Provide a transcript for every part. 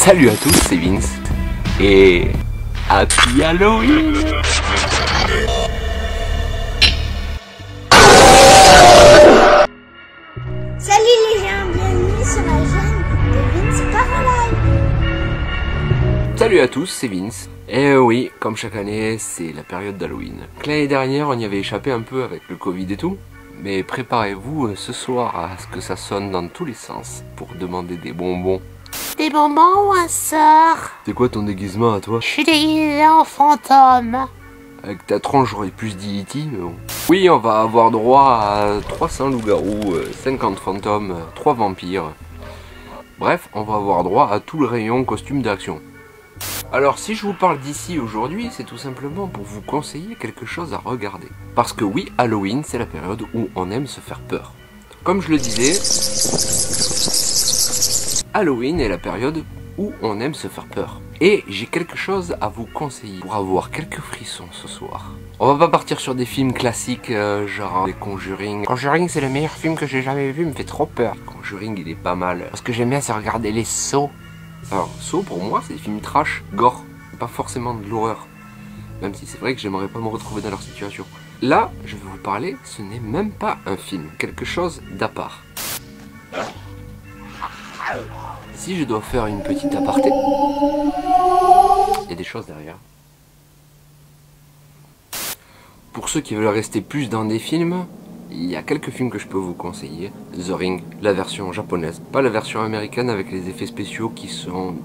Salut à tous, c'est Vince et Happy Halloween. Salut les gens, bienvenue sur la chaîne de Vince Paralive. Salut à tous, c'est Vince. Et oui, comme chaque année, c'est la période d'Halloween. L'année dernière, on y avait échappé un peu avec le Covid et tout. Mais préparez-vous ce soir à ce que ça sonne dans tous les sens pour demander des bonbons. Des bonbons ou un sort? C'est quoi ton déguisement à toi? Je suis déguisé en fantôme. Avec ta tronche, j'aurais plus dit E.T. mais bon. Oui, on va avoir droit à 300 loups-garous, 50 fantômes, 3 vampires. Bref, on va avoir droit à tout le rayon costume d'action. Alors si je vous parle d'ici aujourd'hui, c'est tout simplement pour vous conseiller quelque chose à regarder. Parce que oui, Halloween, c'est la période où on aime se faire peur. Comme je le disais, Halloween est la période où on aime se faire peur. Et j'ai quelque chose à vous conseiller pour avoir quelques frissons ce soir. On va pas partir sur des films classiques genre les Conjuring. Conjuring, c'est le meilleur film que j'ai jamais vu, il me fait trop peur. Conjuring, il est pas mal. Ce que j'aime bien, c'est regarder les sauts. Alors, Saw, pour moi, c'est des films trash, gore, pas forcément de l'horreur. Même si c'est vrai que j'aimerais pas me retrouver dans leur situation. Là, je vais vous parler, ce n'est même pas un film, quelque chose d'à part. Si je dois faire une petite aparté, il y a des choses derrière. Pour ceux qui veulent rester plus dans des films, il y a quelques films que je peux vous conseiller. The Ring, la version japonaise. Pas la version américaine avec les effets spéciaux qui sont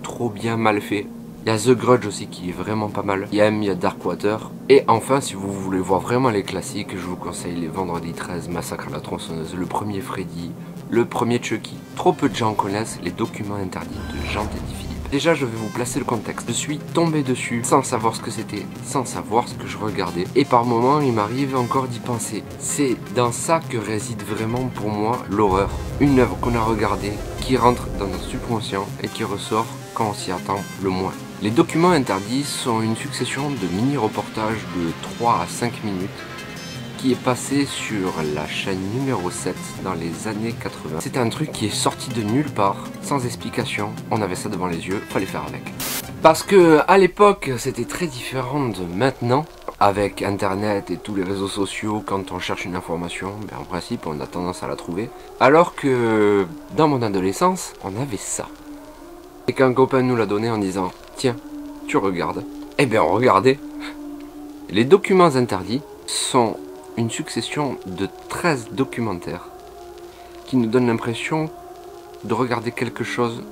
trop bien mal faits. Il y a The Grudge aussi qui est vraiment pas mal. Il y a Darkwater. Et enfin, si vous voulez voir vraiment les classiques, je vous conseille les Vendredi 13, Massacre à la tronçonneuse, le premier Freddy, le premier Chucky. Trop peu de gens connaissent les documents interdits de Jean-Teddy Philippe. Déjà, je vais vous placer le contexte. Je suis tombé dessus sans savoir ce que c'était, sans savoir ce que je regardais. Et par moments, il m'arrive encore d'y penser. C'est dans ça que réside vraiment pour moi l'horreur. Une œuvre qu'on a regardée, qui rentre dans notre subconscient et qui ressort quand on s'y attend le moins. Les documents interdits sont une succession de mini-reportages de 3 à 5 minutes qui est passé sur la chaîne numéro 7 dans les années 80. C'est un truc qui est sorti de nulle part, sans explication. On avait ça devant les yeux, fallait faire avec. Parce que à l'époque, c'était très différent de maintenant. Avec internet et tous les réseaux sociaux, quand on cherche une information, en principe, on a tendance à la trouver. Alors que dans mon adolescence, on avait ça. Et qu'un copain nous l'a donné en disant « Tiens, tu regardes ». Eh bien, on regardait. Les documents interdits sont une succession de 13 documentaires qui nous donnent l'impression de regarder quelque chose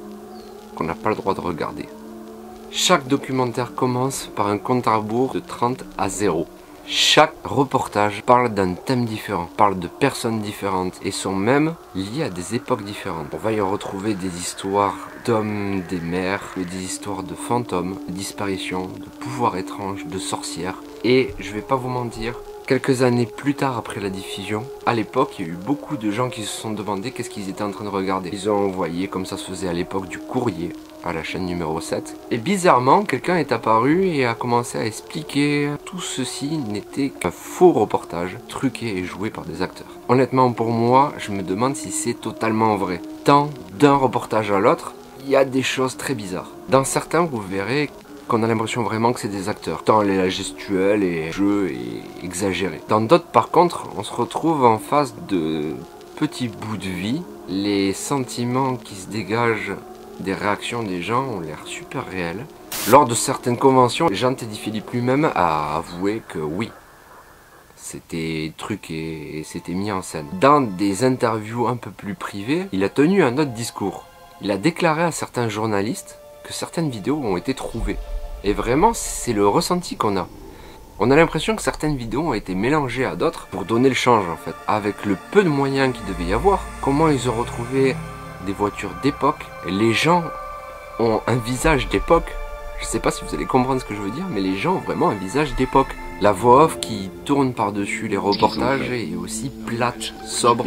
qu'on n'a pas le droit de regarder. Chaque documentaire commence par un compte à rebours de 30 à 0. Chaque reportage parle d'un thème différent, parle de personnes différentes et sont même liés à des époques différentes. On va y retrouver des histoires d'hommes, des mères, des histoires de fantômes, de disparitions, de pouvoirs étranges, de sorcières. Et je vais pas vous mentir, quelques années plus tard après la diffusion, à l'époque, il y a eu beaucoup de gens qui se sont demandé qu'est-ce qu'ils étaient en train de regarder. Ils ont envoyé, comme ça se faisait à l'époque, du courrier à la chaîne numéro 7. Et bizarrement, quelqu'un est apparu et a commencé à expliquer tout ceci n'était qu'un faux reportage, truqué et joué par des acteurs. Honnêtement, pour moi, je me demande si c'est totalement vrai. Tant d'un reportage à l'autre, il y a des choses très bizarres. Dans certains, vous verrez qu'on a l'impression vraiment que c'est des acteurs, tant la gestuelle et le jeu est exagéré. Dans d'autres, par contre, on se retrouve en face de petits bouts de vie. Les sentiments qui se dégagent des réactions des gens ont l'air super réels. Lors de certaines conventions, Jean-Teddy Philippe lui-même a avoué que oui, c'était truqué et c'était mis en scène. Dans des interviews un peu plus privées, il a tenu un autre discours. Il a déclaré à certains journalistes que certaines vidéos ont été trouvées. Et vraiment, c'est le ressenti qu'on a. On a l'impression que certaines vidéos ont été mélangées à d'autres pour donner le change en fait. Avec le peu de moyens qu'il devait y avoir, comment ils ont retrouvé des voitures d'époque. Les gens ont un visage d'époque. Je sais pas si vous allez comprendre ce que je veux dire, mais les gens ont vraiment un visage d'époque. La voix off qui tourne par-dessus les reportages est aussi plate, sobre,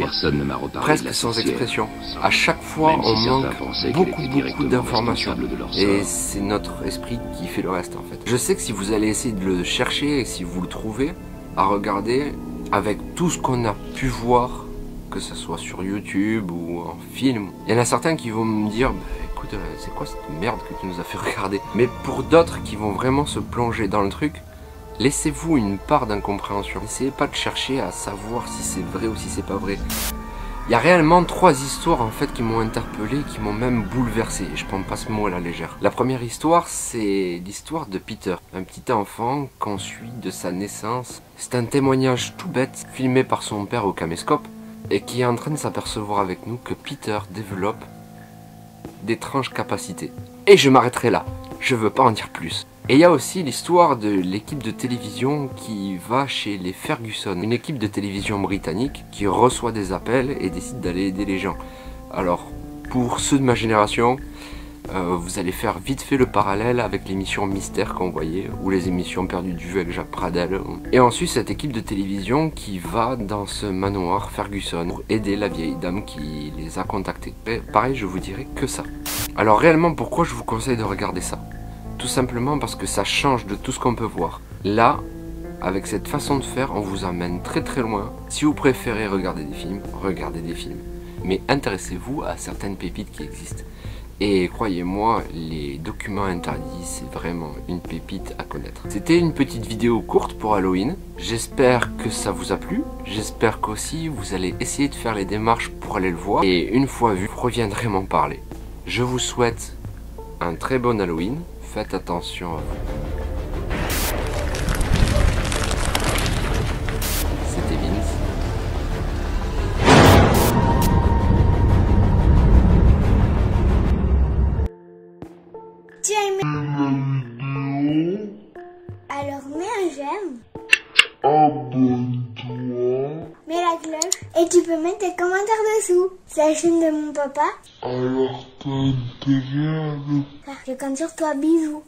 presque sans expression. À chaque fois, on manque beaucoup d'informations. Et c'est notre esprit qui fait le reste en fait. Je sais que si vous allez essayer de le chercher et si vous le trouvez, à regarder, avec tout ce qu'on a pu voir, que ce soit sur YouTube ou en film, il y en a certains qui vont me dire écoute, c'est quoi cette merde que tu nous as fait regarder? Mais pour d'autres qui vont vraiment se plonger dans le truc, laissez-vous une part d'incompréhension. N'essayez pas de chercher à savoir si c'est vrai ou si c'est pas vrai. Il y a réellement 3 histoires en fait qui m'ont interpellé, qui m'ont même bouleversé. Je prends pas ce mot à la légère. La première histoire, c'est l'histoire de Peter, un petit enfant qu'on suit de sa naissance. C'est un témoignage tout bête, filmé par son père au caméscope, et qui est en train de s'apercevoir avec nous que Peter développe d'étranges capacités. Et je m'arrêterai là. Je veux pas en dire plus. Et il y a aussi l'histoire de l'équipe de télévision qui va chez les Ferguson, une équipe de télévision britannique qui reçoit des appels et décide d'aller aider les gens. Alors, pour ceux de ma génération, vous allez faire vite fait le parallèle avec l'émission Mystère qu'on voyait, ou les émissions Perdues de vue avec Jacques Pradel. Et ensuite, cette équipe de télévision qui va dans ce manoir Ferguson pour aider la vieille dame qui les a contactés. Et pareil, je vous dirai que ça. Alors réellement, pourquoi je vous conseille de regarder ça? Tout simplement parce que ça change de tout ce qu'on peut voir. Là, avec cette façon de faire, on vous emmène très très loin. Si vous préférez regarder des films, regardez des films. Mais intéressez-vous à certaines pépites qui existent. Et croyez-moi, les documents interdits, c'est vraiment une pépite à connaître. C'était une petite vidéo courte pour Halloween. J'espère que ça vous a plu. J'espère qu'aussi vous allez essayer de faire les démarches pour aller le voir. Et une fois vu, vous reviendrez m'en parler. Je vous souhaite un très bon Halloween. Faites attention à vous. C'était Vince. Tu as aimé la vidéo? Alors mets un j'aime. Abonne-toi. Mets la cloche. Et tu peux mettre tes commentaires dessous. C'est la chaîne de mon papa. Alors t'as intérêt à le faire. Je compte sur toi. Bisous.